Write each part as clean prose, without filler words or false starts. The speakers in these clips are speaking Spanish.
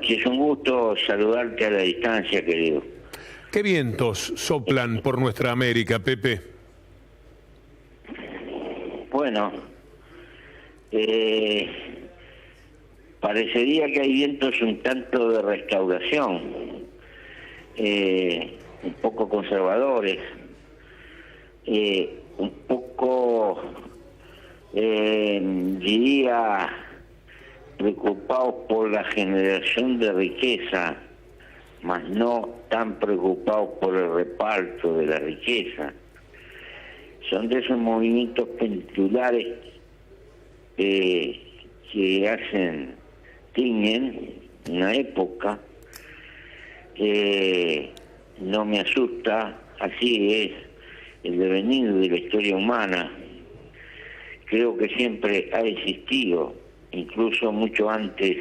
Sí, es un gusto saludarte a la distancia, querido. ¿Qué vientos soplan por nuestra América, Pepe? Bueno, parecería que hay vientos un tanto de restauración, un poco conservadores, un poco, diría, preocupados por la generación de riqueza, mas no tan preocupados por el reparto de la riqueza. Son de esos movimientos pendulares que tienen una época. No me asusta, así es el devenir de la historia humana. Creo que siempre ha existido, incluso mucho antes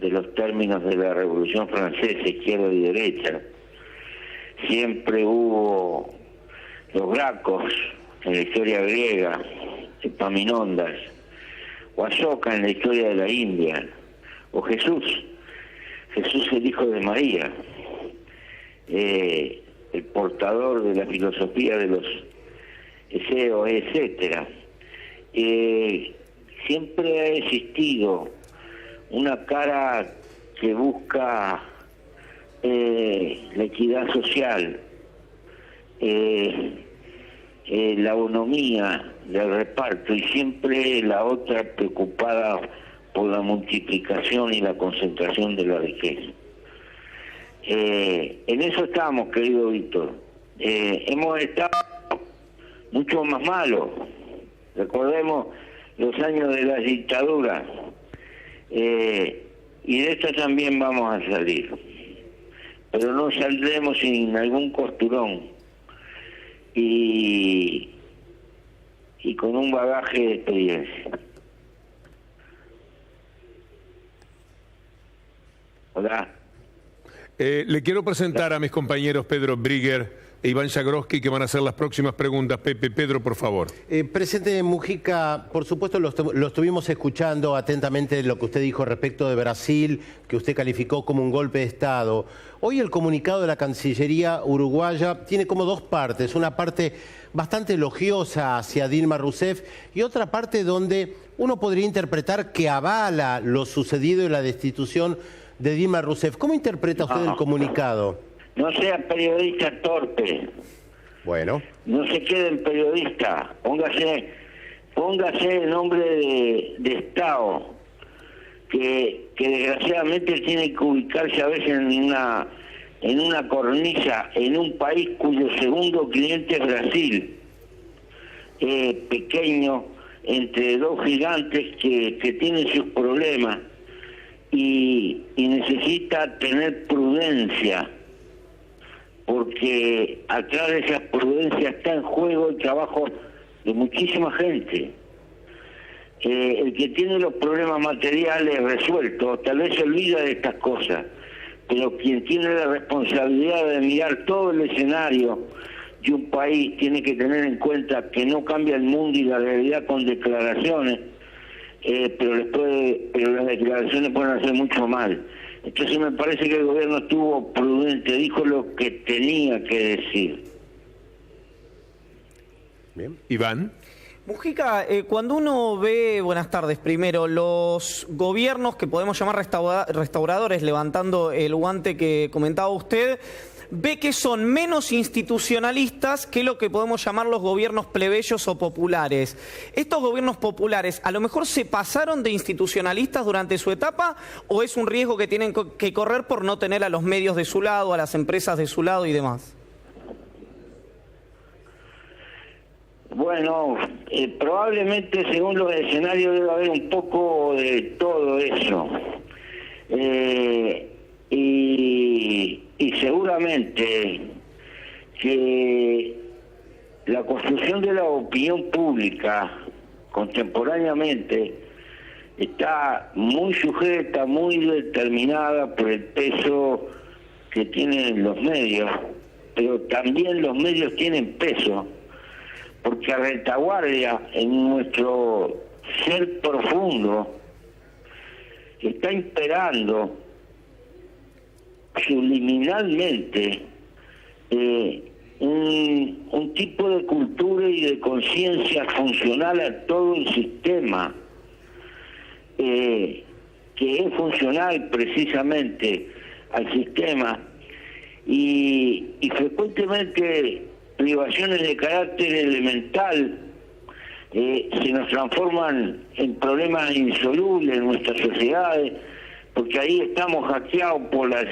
de los términos de la Revolución Francesa, izquierda y derecha. Siempre hubo los Gracos en la historia griega, Epaminondas, o Asoka en la historia de la India, o Jesús el hijo de María, el portador de la filosofía de los eseos, etcétera. Siempre ha existido una cara que busca la equidad social, la bonomía del reparto, y siempre la otra preocupada por la multiplicación y la concentración de la riqueza. En eso estamos, querido Víctor. Hemos estado mucho más malos. Recordemos los años de la dictadura. Y de esto también vamos a salir. Pero no saldremos sin algún costurón y con un bagaje de experiencia. Hola. Le quiero presentar a mis compañeros Pedro Brigger e Iván Jagroski, que van a hacer las próximas preguntas. Pepe, Pedro, por favor. Presidente Mujica, por supuesto lo estuvimos escuchando atentamente lo que usted dijo respecto de Brasil, que usted calificó como un golpe de Estado. Hoy el comunicado de la Cancillería uruguaya tiene como dos partes. Una parte bastante elogiosa hacia Dilma Rousseff y otra parte donde uno podría interpretar que avala lo sucedido en la destitución de Dilma Rousseff. ¿Cómo interpreta usted el comunicado? No sea periodista torpe. Bueno. No se quede en periodista. Póngase en nombre de Estado, que desgraciadamente tiene que ubicarse a veces en una cornisa, en un país cuyo segundo cliente es Brasil. Pequeño, entre dos gigantes que tienen sus problemas y necesita tener prudencia, porque atrás de esa prudencia está en juego el trabajo de muchísima gente. El que tiene los problemas materiales resueltos tal vez se olvida de estas cosas, pero quien tiene la responsabilidad de mirar todo el escenario de un país tiene que tener en cuenta que no cambia el mundo y la realidad con declaraciones, pero las declaraciones pueden hacer mucho mal. Entonces me parece que el gobierno estuvo prudente, dijo lo que tenía que decir. Bien. Iván. Mujica, cuando uno ve, buenas tardes, primero, los gobiernos que podemos llamar restauradores, levantando el guante que comentaba usted, ve que son menos institucionalistas que lo que podemos llamar los gobiernos plebeyos o populares. ¿Estos gobiernos populares a lo mejor se pasaron de institucionalistas durante su etapa o es un riesgo que tienen que correr por no tener a los medios de su lado, a las empresas de su lado y demás? Bueno, probablemente según los escenarios debe haber un poco de todo eso. Y seguramente que la construcción de la opinión pública contemporáneamente está muy sujeta, muy determinada por el peso que tienen los medios, pero también los medios tienen peso, porque a retaguardia en nuestro ser profundo está imperando subliminalmente un tipo de cultura y de conciencia funcional a todo el sistema, que es funcional precisamente al sistema, y frecuentemente privaciones de carácter elemental se nos transforman en problemas insolubles en nuestras sociedades, porque ahí estamos hackeados por la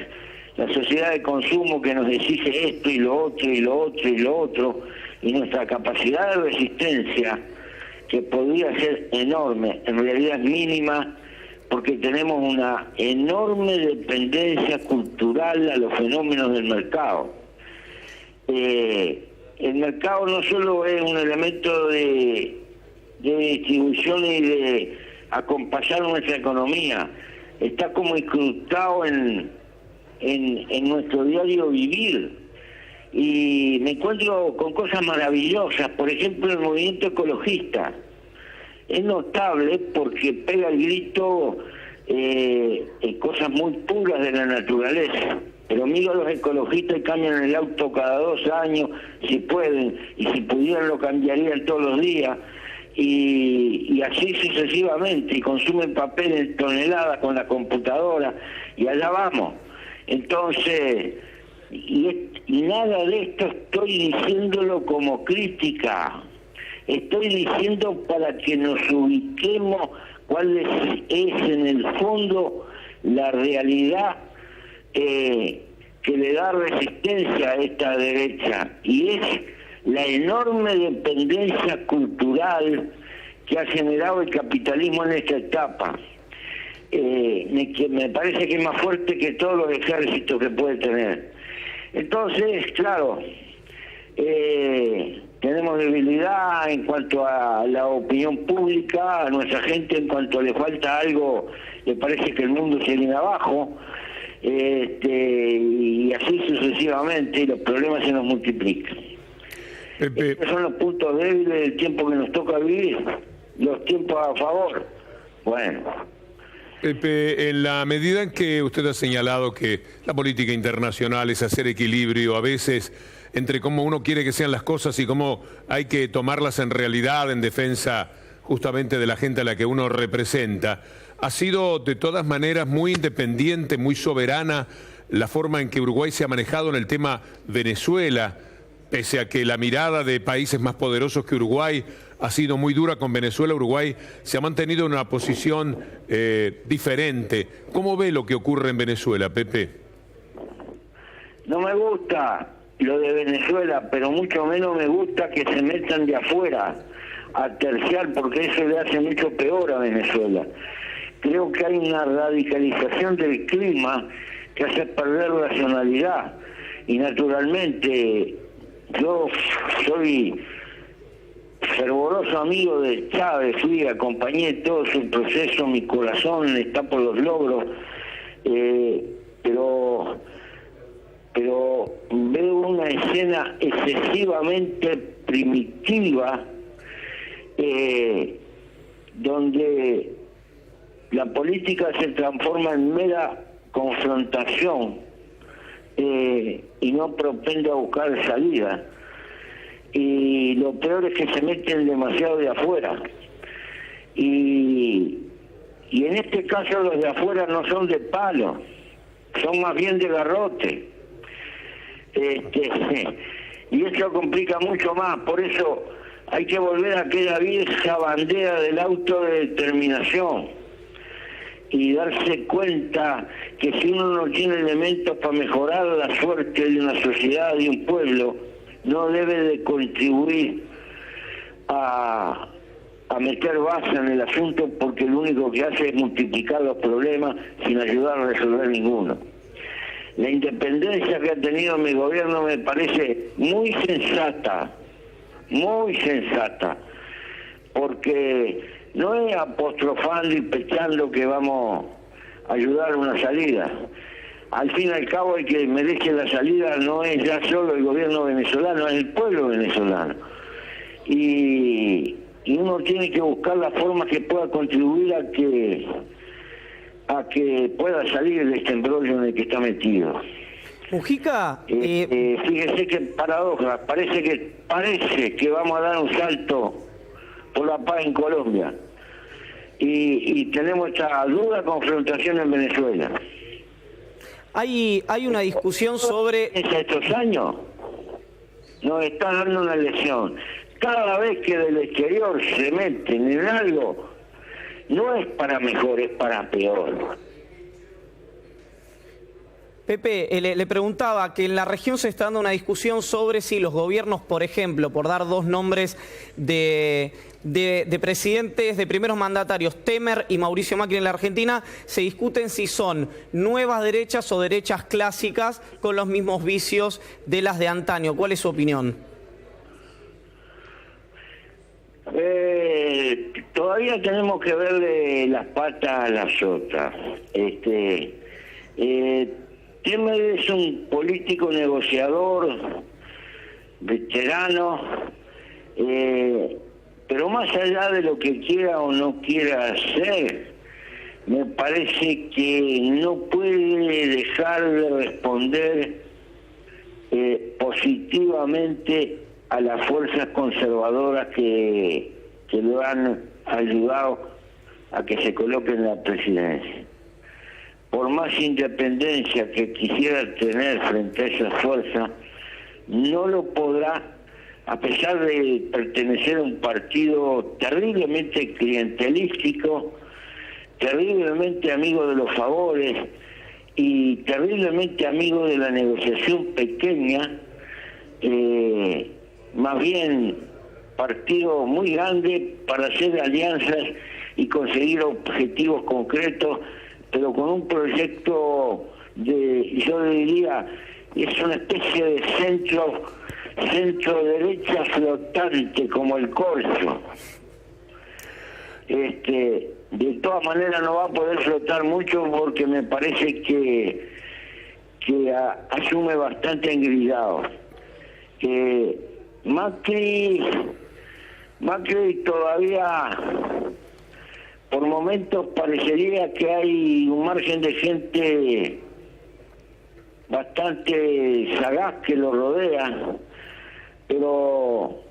sociedad de consumo que nos exige esto y lo otro y lo otro y lo otro, y nuestra capacidad de resistencia, que podría ser enorme, en realidad es mínima, porque tenemos una enorme dependencia cultural a los fenómenos del mercado. El mercado no solo es un elemento de distribución y de acompasar nuestra economía, está como incrustado en nuestro diario vivir, y me encuentro con cosas maravillosas. Por ejemplo, el movimiento ecologista es notable porque pega el grito en cosas muy puras de la naturaleza, pero miro a los ecologistas y cambian el auto cada 2 años si pueden, y si pudieran lo cambiarían todos los días, y así sucesivamente, y consumen papel en toneladas con la computadora, y allá vamos. Entonces, y nada de esto estoy diciéndolo como crítica, estoy diciendo para que nos ubiquemos cuál es en el fondo la realidad que le da resistencia a esta derecha, y es la enorme dependencia cultural que ha generado el capitalismo en esta etapa. Me parece que es más fuerte que todos los ejércitos que puede tener. Entonces, claro, tenemos debilidad en cuanto a la opinión pública, a nuestra gente en cuanto le falta algo, le parece que el mundo se viene abajo, y así sucesivamente, y los problemas se nos multiplican. Estos son los puntos débiles del tiempo que nos toca vivir, los tiempos a favor. Bueno. Pepe, en la medida en que usted ha señalado que la política internacional es hacer equilibrio a veces entre cómo uno quiere que sean las cosas y cómo hay que tomarlas en realidad en defensa justamente de la gente a la que uno representa, ha sido de todas maneras muy independiente, muy soberana la forma en que Uruguay se ha manejado en el tema Venezuela, pese a que la mirada de países más poderosos que Uruguay ha sido muy dura con Venezuela. Uruguay se ha mantenido en una posición diferente. ¿Cómo ve lo que ocurre en Venezuela, Pepe? No me gusta lo de Venezuela, pero mucho menos me gusta que se metan de afuera a terciar, porque eso le hace mucho peor a Venezuela. Creo que hay una radicalización del clima que hace perder racionalidad, y naturalmente yo soy fervoroso amigo de Chávez, acompañé todo su proceso, mi corazón está por los logros, pero veo una escena excesivamente primitiva, donde la política se transforma en mera confrontación y no propende a buscar salida. Y lo peor es que se meten demasiado de afuera. Y en este caso los de afuera no son de palo, son más bien de garrote. Y eso complica mucho más. Por eso hay que volver a aquella vieja bandera del autodeterminación y darse cuenta que si uno no tiene elementos para mejorar la suerte de una sociedad, de un pueblo, no debe de contribuir a meter base en el asunto, porque lo único que hace es multiplicar los problemas sin ayudar a resolver ninguno. La independencia que ha tenido mi gobierno me parece muy sensata, porque no es apostrofando y pechando que vamos a ayudar a una salida. Al fin y al cabo, el que merece la salida no es ya solo el gobierno venezolano, es el pueblo venezolano. Y uno tiene que buscar la forma que pueda contribuir a a que pueda salir de este embrollo en el que está metido. Mujica, fíjese qué paradoja, parece que vamos a dar un salto por la paz en Colombia y tenemos esta dura confrontación en Venezuela. Hay una discusión sobre... Estos años nos está dando una lección. Cada vez que del exterior se meten en algo, no es para mejor, es para peor. Pepe, le preguntaba que en la región se está dando una discusión sobre si los gobiernos, por ejemplo, por dar dos nombres de presidentes, de primeros mandatarios, Temer y Mauricio Macri en la Argentina, se discuten si son nuevas derechas o derechas clásicas con los mismos vicios de las de antaño. ¿Cuál es su opinión? Todavía tenemos que verle las patas a la sota. Temer es un político negociador, veterano, pero más allá de lo que quiera o no quiera hacer, me parece que no puede dejar de responder positivamente a las fuerzas conservadoras que lo han ayudado a que se coloque en la presidencia. Por más independencia que quisiera tener frente a esas fuerzas, no lo podrá, a pesar de pertenecer a un partido terriblemente clientelístico, terriblemente amigo de los favores y terriblemente amigo de la negociación pequeña, más bien partido muy grande para hacer alianzas y conseguir objetivos concretos, pero con un proyecto yo diría, es una especie de centro derecha flotante, como el corso. De todas maneras no va a poder flotar mucho porque me parece que asume bastante engridado. Macri todavía, por momentos parecería que hay un margen de gente bastante sagaz que lo rodea, pero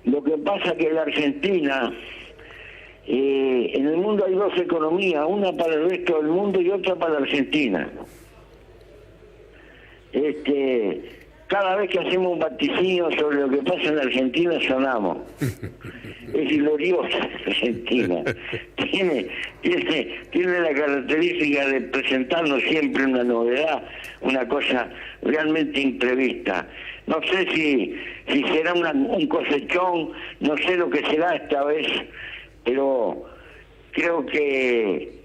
lo que pasa es que en la Argentina, en el mundo hay dos economías, una para el resto del mundo y otra para la Argentina. Cada vez que hacemos un vaticinio sobre lo que pasa en la Argentina sonamos. Es gloriosa Argentina. Tiene la característica de presentarnos siempre una novedad, una cosa realmente imprevista. No sé si será un cosechón, no sé lo que será esta vez, pero creo que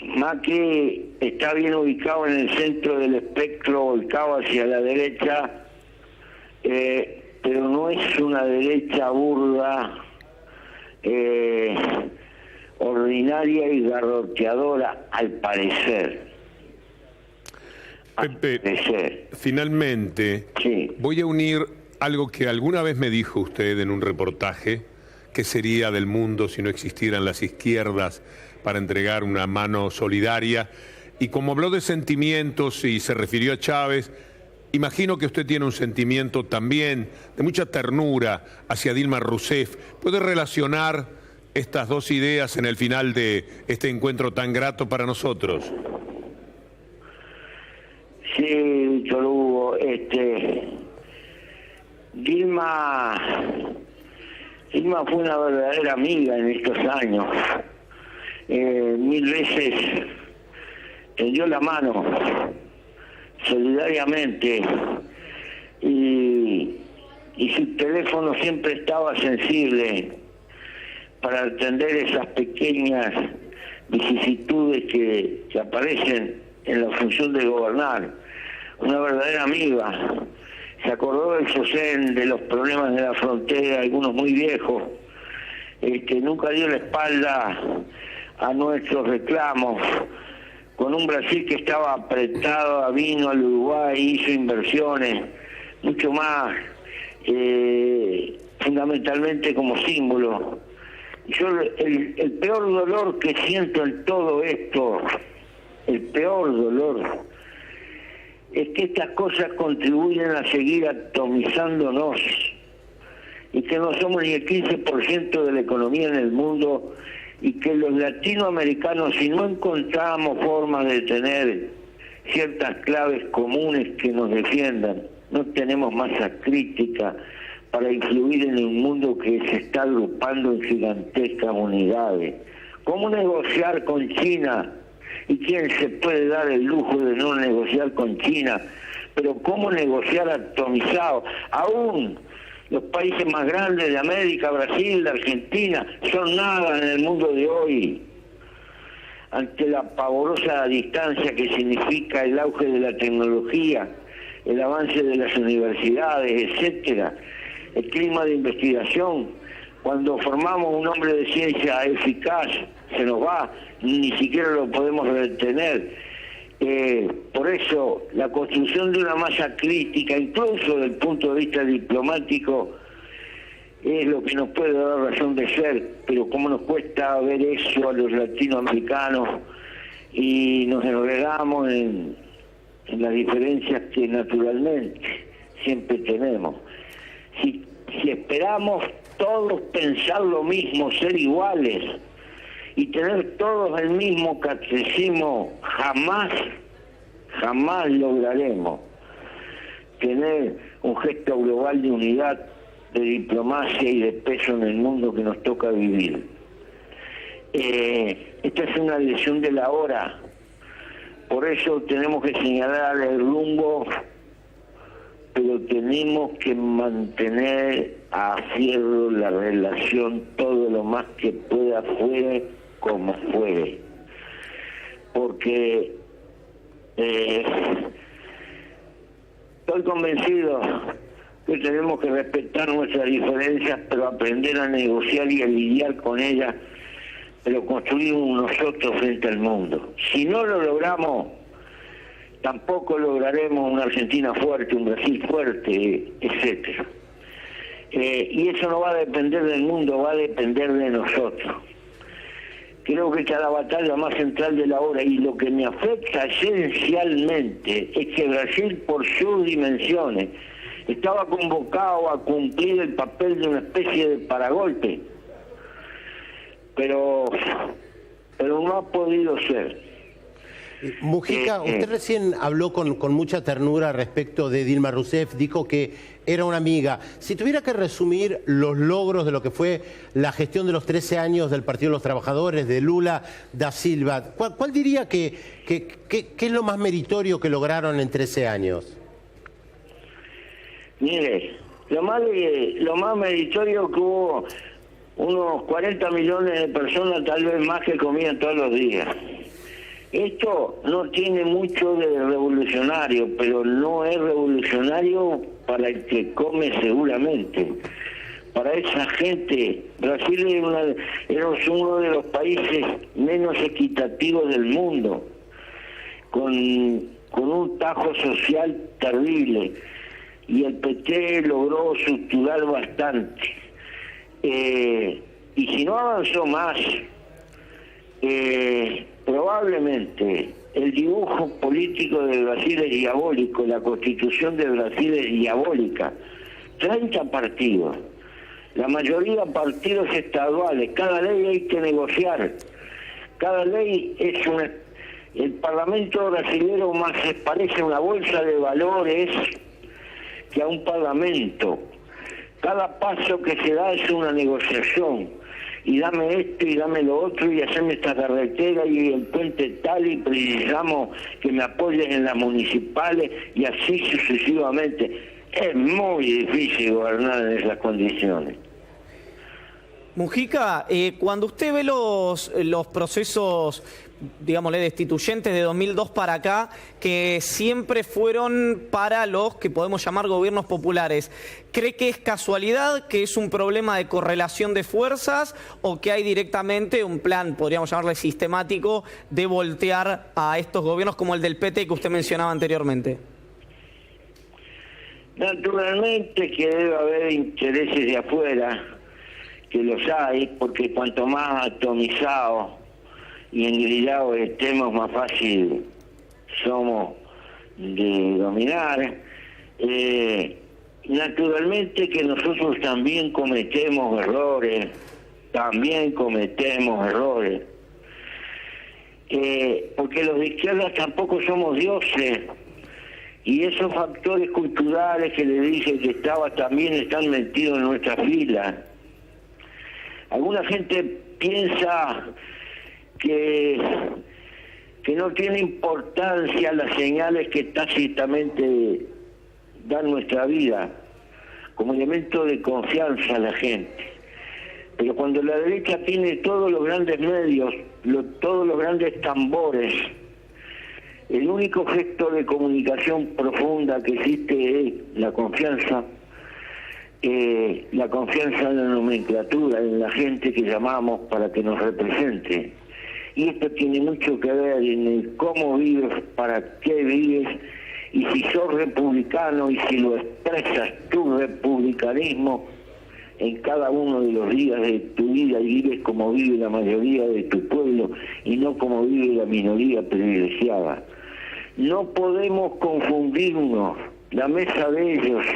Macri está bien ubicado en el centro del espectro, volcado hacia la derecha, pero no es una derecha burda, ordinaria y garroteadora, al parecer. Pepe, finalmente, sí, voy a unir algo que alguna vez me dijo usted en un reportaje, que sería del mundo si no existieran las izquierdas para entregar una mano solidaria. Y como habló de sentimientos y se refirió a Chávez, imagino que usted tiene un sentimiento también de mucha ternura hacia Dilma Rousseff. ¿Puede relacionar estas dos ideas en el final de este encuentro tan grato para nosotros? Sí, Víctor Hugo, Dilma fue una verdadera amiga en estos años. Mil veces tendió la mano solidariamente y su teléfono siempre estaba sensible para atender esas pequeñas vicisitudes que aparecen en la función de gobernar. Una verdadera amiga. Se acordó del SOSEN, de los problemas de la frontera, algunos muy viejos. Nunca dio la espalda a nuestros reclamos, con un Brasil que estaba apretado, vino al Uruguay, hizo inversiones, mucho más, fundamentalmente como símbolo Yo el peor dolor que siento en todo esto, el peor dolor, es que estas cosas contribuyen a seguir atomizándonos y que no somos ni el 15% de la economía en el mundo y que los latinoamericanos, si no encontramos formas de tener ciertas claves comunes que nos defiendan, no tenemos masa crítica para influir en un mundo que se está agrupando en gigantescas unidades. ¿Cómo negociar con China? ¿Y quién se puede dar el lujo de no negociar con China? Pero ¿cómo negociar atomizado? Aún los países más grandes de América, Brasil, Argentina, son nada en el mundo de hoy. Ante la pavorosa distancia que significa el auge de la tecnología, el avance de las universidades, etcétera, el clima de investigación, cuando formamos un hombre de ciencia eficaz, se nos va, ni siquiera lo podemos retener. Por eso, la construcción de una masa crítica, incluso desde el punto de vista diplomático, es lo que nos puede dar razón de ser, pero cómo nos cuesta ver eso a los latinoamericanos y nos enredamos en las diferencias que naturalmente siempre tenemos. Si esperamos todos pensar lo mismo, ser iguales y tener todos el mismo catecismo, jamás lograremos tener un gesto global de unidad, de diplomacia y de peso en el mundo que nos toca vivir. Esta es una lección de la hora, por eso tenemos que señalar el rumbo, pero tenemos que mantener a fierro la relación todo lo más que pueda, fuere como fuere, porque estoy convencido que tenemos que respetar nuestras diferencias, pero aprender a negociar y a lidiar con ellas, pero construir un nosotros frente al mundo. Si no lo logramos, tampoco lograremos una Argentina fuerte, un Brasil fuerte, etcétera. Y eso no va a depender del mundo, va a depender de nosotros. Creo que esta es la batalla más central de la hora, y lo que me afecta esencialmente es que Brasil, por sus dimensiones, estaba convocado a cumplir el papel de una especie de paragolpe, pero no ha podido ser. Mujica, usted recién habló con mucha ternura respecto de Dilma Rousseff, dijo que era una amiga. Si tuviera que resumir los logros de lo que fue la gestión de los 13 años del Partido de los Trabajadores, de Lula da Silva, ¿cuál diría que es lo más meritorio que lograron en 13 años? Mire, lo más meritorio que hubo unos 40 millones de personas, tal vez más, que comían todos los días. Esto no tiene mucho de revolucionario, pero no es revolucionario para el que come seguramente. Para esa gente, Brasil era uno de los países menos equitativos del mundo, con un tajo social terrible, y el PT logró suturar bastante. Y si no avanzó más, probablemente el dibujo político de Brasil es diabólico, la constitución de Brasil es diabólica. 30 partidos, la mayoría partidos estaduales, cada ley hay que negociar, cada ley es el parlamento brasileño más se parece a una bolsa de valores que a un parlamento. Cada paso que se da es una negociación, y dame esto y dame lo otro, y hacerme esta carretera y el puente tal, y precisamos que me apoyen en las municipales, y así sucesivamente. Es muy difícil gobernar en esas condiciones. Mujica, cuando usted ve los procesos, digámosle, destituyentes de 2002 para acá, que siempre fueron para los que podemos llamar gobiernos populares, ¿cree que es casualidad, que es un problema de correlación de fuerzas, o que hay directamente un plan, podríamos llamarle sistemático, de voltear a estos gobiernos como el del PT que usted mencionaba anteriormente? Naturalmente que debe haber intereses de afuera que los hay, porque cuanto más atomizados y engrillados estemos, más fácil somos de dominar. Naturalmente que nosotros también cometemos errores, porque los de izquierda tampoco somos dioses, y esos factores culturales que le dije que también están metidos en nuestra fila. Alguna gente piensa que no tiene importancia las señales que tácitamente dan nuestra vida como elemento de confianza a la gente. Pero cuando la derecha tiene todos los grandes medios, todos los grandes tambores, el único gesto de comunicación profunda que existe es la confianza en la nomenclatura, en la gente que llamamos para que nos represente. Y esto tiene mucho que ver en el cómo vives, para qué vives, y si sos republicano y si lo expresas tu republicanismo en cada uno de los días de tu vida y vives como vive la mayoría de tu pueblo y no como vive la minoría privilegiada. No podemos confundirnos. La mesa de ellos,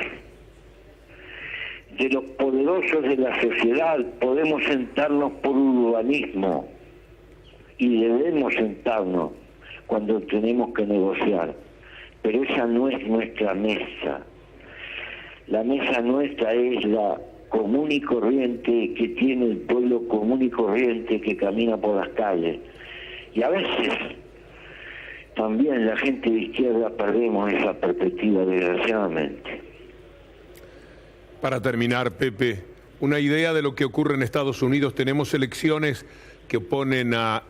de los poderosos de la sociedad, podemos sentarnos por urbanismo y debemos sentarnos cuando tenemos que negociar, pero esa no es nuestra mesa. La mesa nuestra es la común y corriente que tiene el pueblo común y corriente que camina por las calles, y a veces también la gente de izquierda perdemos esa perspectiva, desgraciadamente. Para terminar, Pepe, una idea de lo que ocurre en Estados Unidos. Tenemos elecciones que oponen a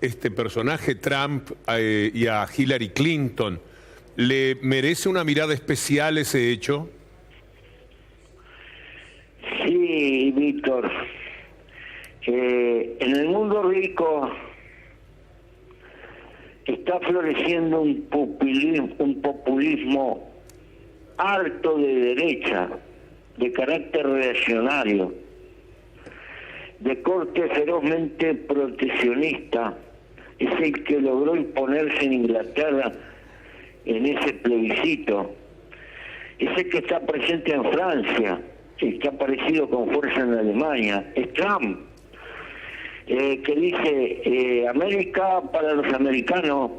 este personaje, Trump, y a Hillary Clinton. ¿Le merece una mirada especial ese hecho? Sí, Víctor. En el mundo rico está floreciendo un populismo harto de derecha, de carácter reaccionario, de corte ferozmente proteccionista. Es el que logró imponerse en Inglaterra en ese plebiscito. Es el que está presente en Francia, el que ha aparecido con fuerza en Alemania. Es Trump, que dice América para los americanos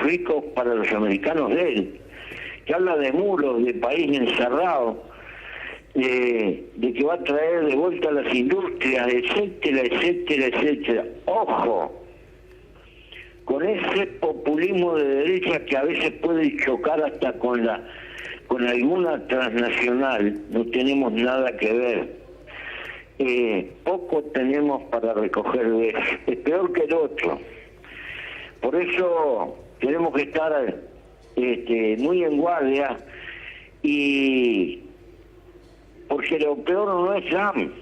ricos, para los americanos de él, que habla de muros, de país encerrado, de que va a traer de vuelta las industrias, etcétera, etcétera, etcétera. Ojo con ese populismo de derecha que a veces puede chocar hasta con alguna transnacional. No tenemos nada que ver. Poco tenemos para recoger de eso. Es peor que el otro. Por eso tenemos que estar muy en guardia, y porque lo peor no es Trump.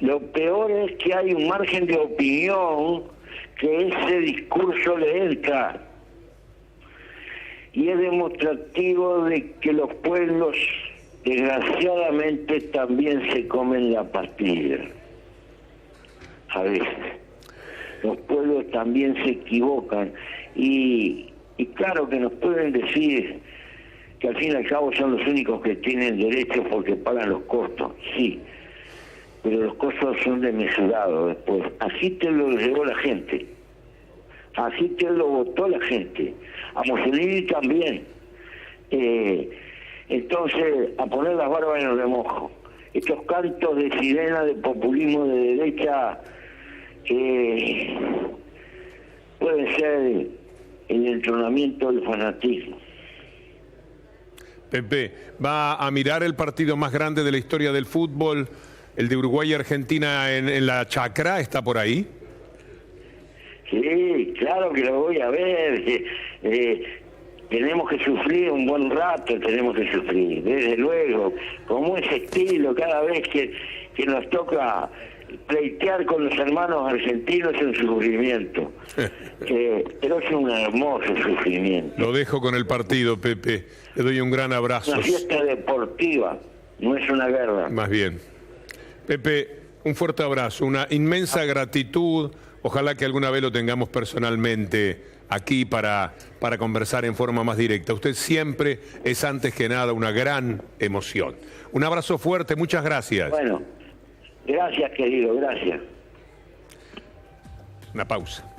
Lo peor es que hay un margen de opinión que ese discurso le entra, y es demostrativo de que los pueblos desgraciadamente también se comen la pastilla. A veces los pueblos también se equivocan, y claro que nos pueden decir que al fin y al cabo son los únicos que tienen derecho porque pagan los costos, sí, pero los costos son desmesurados después. Así te lo llevó la gente, así te lo votó la gente, a Mussolini también. Entonces, a poner las barbas en el remojo. Estos cantos de sirena de populismo de derecha pueden ser el entronamiento del fanatismo. Pepe, ¿va a mirar el partido más grande de la historia del fútbol, el de Uruguay y Argentina en la Chacra? ¿Está por ahí? Sí, claro que lo voy a ver. Tenemos que sufrir un buen rato, tenemos que sufrir, desde luego, como ese estilo, cada vez que nos toca pleitear con los hermanos argentinos es un sufrimiento, pero es un hermoso sufrimiento. Lo dejo con el partido, Pepe, le doy un gran abrazo. Una fiesta deportiva, no es una guerra. Más bien. Pepe, Un fuerte abrazo, una inmensa gratitud. Ojalá que alguna vez lo tengamos personalmente aquí para conversar en forma más directa. Usted siempre es antes que nada una gran emoción. Un abrazo fuerte, muchas gracias. Bueno, gracias querido, gracias. Una pausa.